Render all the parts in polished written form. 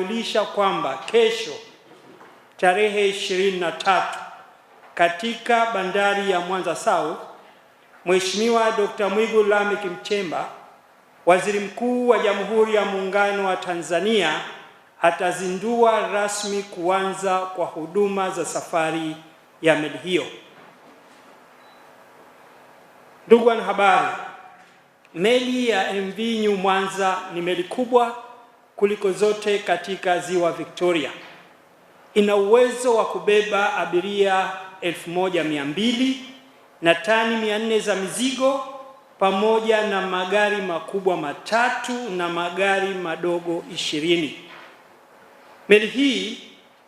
nawajulisha kwamba kesho tarehe 23 katika bandari ya Mwanza South, Mheshimiwa Dr. Mwigulu Lameck Nchemba, Waziri Mkuu wa Jamhuri ya Muungano wa Tanzania, atazindua rasmi kuanza kwa huduma za safari ya meli hiyo. Ndugu wanahabari, meli ya MV New Mwanza ni meli kubwa kuliko zote katika Ziwa Victoria. Ina uwezo wa kubeba abiria 1200 na tani 400 za mizigo pamoja na magari makubwa 3 na magari madogo 20. Meli hii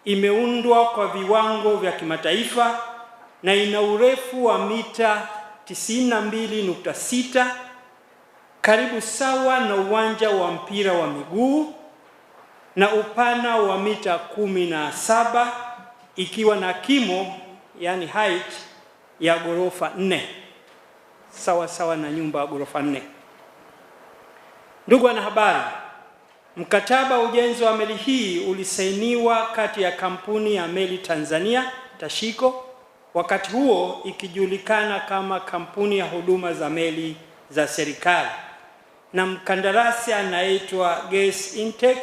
imeundwa kwa viwango vya kimataifa na ina urefu wa mita 92.6, karibu sawa na uwanja wa mpira wa miguu, na upana wa mita 17, ikiwa na kimo yani height ya ghorofa 4, sawa sawa na nyumba ya ghorofa 4. Ndugu wanahabari, mkataba wa ujenzi wa meli hii ulisainiwa kati ya kampuni ya meli Tanzania Tashiko, wakati huo ikijulikana kama kampuni ya huduma za meli za serikali, na mkandarasi anaitwa Gas Intake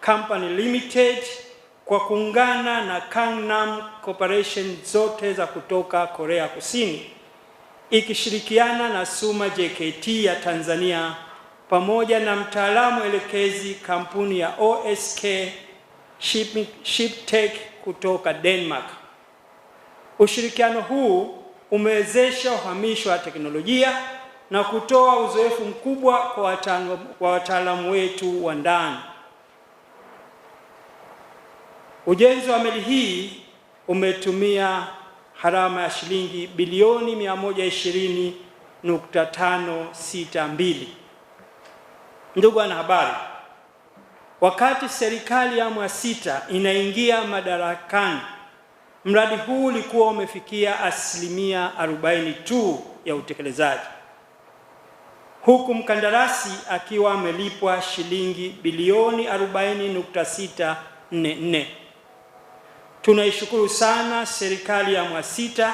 Company Limited, kwa kuungana na Gangnam Corporation zote za kutoka Korea Kusini, ikishirikiana na Suma JKT ya Tanzania pamoja na mtaalamu elekezi kampuni ya OSK Shiptech kutoka Denmark. Ushirikiano huu umewezesha uhamisho wa teknolojia na kutoa uzoefu mkubwa kwa wataalamu wetu wa ndani. Ujenzi wa meli hii umetumia gharama ya shilingi bilioni 120.562. Ndugu wanahabari, wakati serikali ya awamu ya 6 inaingia madarakani, mradi huu ulikuwa umefikia asilimia 40 tu ya utekelezaji, huku mkandarasi akiwa amelipwa shilingi bilioni 40.644. Tunaishukuru sana serikali ya awamu ya 6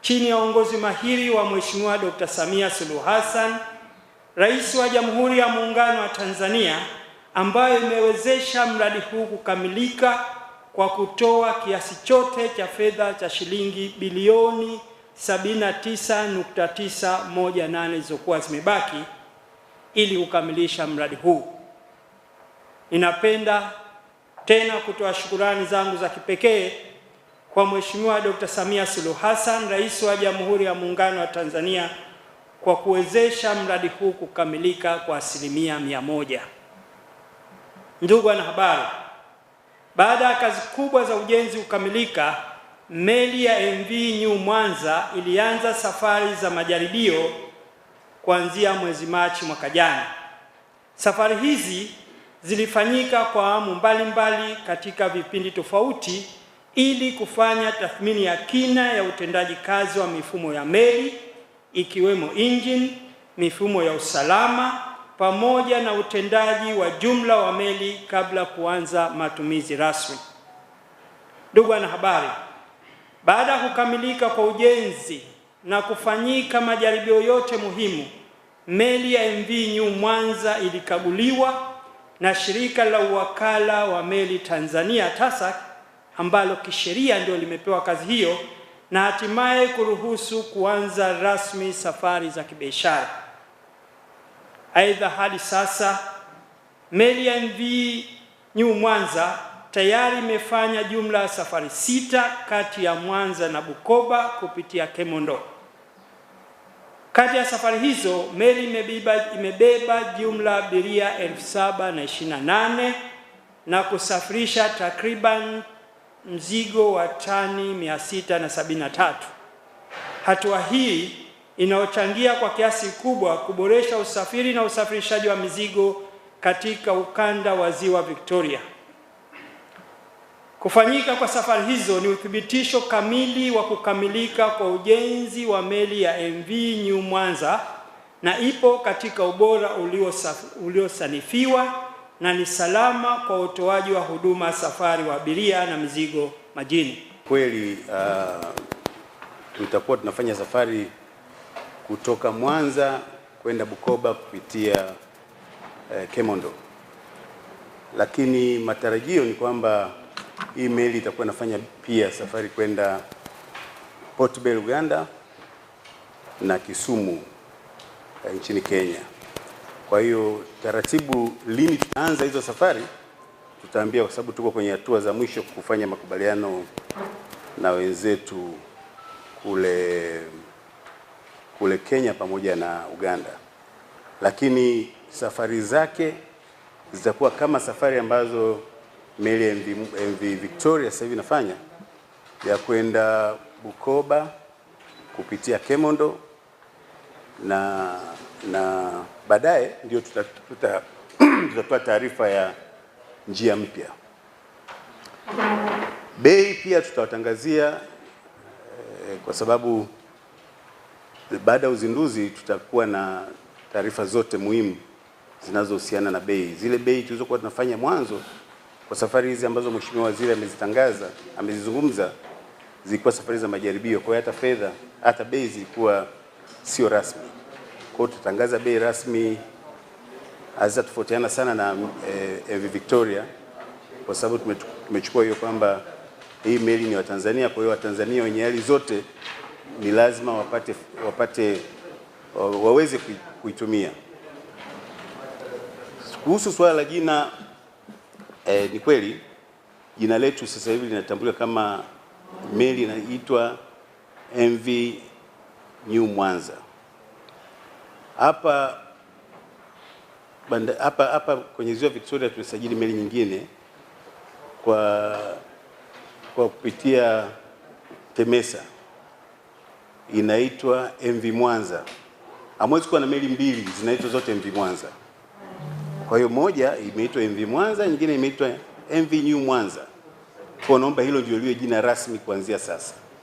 chini ya uongozi mahiri wa Mheshimiwa Dr. Samia Suluhu Hassan, Rais wa Jamhuri ya Muungano wa Tanzania, ambayo imewezesha mradi huu kukamilika kwa kutoa kiasi chote cha fedha cha shilingi bilioni 79.918 zilizokuwa zimebaki ili kukamilisha mradi huu. Ninapenda tena kutoa shukurani zangu za kipekee kwa Mheshimiwa Dr. Samia Suluhu Hassan, Rais wa Jamhuri ya Muungano wa Tanzania, kwa kuwezesha mradi huu kukamilika kwa asilimia 100. Ndugu wanahabari, baada ya kazi kubwa za ujenzi kukamilika, meli ya MV New Mwanza ilianza safari za majaribio kuanzia mwezi Machi mwaka jana. Safari hizi zilifanyika kwa awamu mbalimbali katika vipindi tofauti ili kufanya tathmini ya kina ya utendaji kazi wa mifumo ya meli, ikiwemo engine, mifumo ya usalama pamoja na utendaji wa jumla wa meli kabla kuanza matumizi rasmi. Ndugu wanahabari, baada ya kukamilika kwa ujenzi na kufanyika majaribio yote muhimu, meli ya MV New Mwanza ilikaguliwa na shirika la uwakala wa meli Tanzania TASAC, ambalo kisheria ndio limepewa kazi hiyo, na hatimaye kuruhusu kuanza rasmi safari za kibiashara. Aidha, hadi sasa meli ya MV New Mwanza tayari imefanya jumla ya safari 6 kati ya Mwanza na Bukoba kupitia Kemondo. Kati ya safari hizo meli imebeba jumla abiria 7,028 na kusafirisha takriban mzigo wa tani 673. Hatua hii inayochangia kwa kiasi kubwa kuboresha usafiri na usafirishaji wa mizigo katika ukanda wa Ziwa Victoria. Kufanyika kwa safari hizo ni uthibitisho kamili wa kukamilika kwa ujenzi wa meli ya MV New Mwanza, na ipo katika ubora uliosanifiwa na ni salama kwa utoaji wa huduma safari wa abiria na mizigo majini. Kweli tutakuwa tunafanya safari kutoka Mwanza kwenda Bukoba kupitia Kemondo, lakini matarajio ni kwamba hii meli itakuwa inafanya pia safari kwenda Port Bell Uganda na Kisumu nchini Kenya. Kwa hiyo taratibu lini tutaanza hizo safari tutaambia, kwa sababu tuko kwenye hatua za mwisho kufanya makubaliano na wenzetu kule Kenya pamoja na Uganda, lakini safari zake zitakuwa kama safari ambazo meli MV Victoria sasa hivi inafanya ya kwenda Bukoba kupitia Kemondo na baadaye ndio tutatoa taarifa ya njia mpya. Bei pia tutawatangazia kwa sababu baada ya uzinduzi tutakuwa na taarifa zote muhimu zinazohusiana na bei. Zile bei tulizokuwa tunafanya mwanzo kwa safari hizi ambazo Mheshimiwa Waziri amezizungumza zilikuwa safari za majaribio, kwa hiyo hata bei zilikuwa sio rasmi. Kwa hiyo tutatangaza bei rasmi, hazitatofautiana sana na MV Victoria, kwa sababu tumechukua hiyo kwamba hii meli ni wa Tanzania. Kwa hiyo Watanzania wenye hali zote ni lazima waweze kuitumia. Kuhusu swala la jina, ni kweli jina letu sasa hivi linatambulika kama meli inaitwa MV New Mwanza. Hapa kwenye Ziwa Victoria tumesajili meli nyingine kwa kupitia Temesa, inaitwa MV Mwanza. Hamwezi kuwa na meli mbili zinaitwa zote MV Mwanza. Kwa hiyo moja imeitwa MV Mwanza, nyingine imeitwa MV New Mwanza. Kwa naomba hilo ndio liwe jina rasmi kuanzia sasa.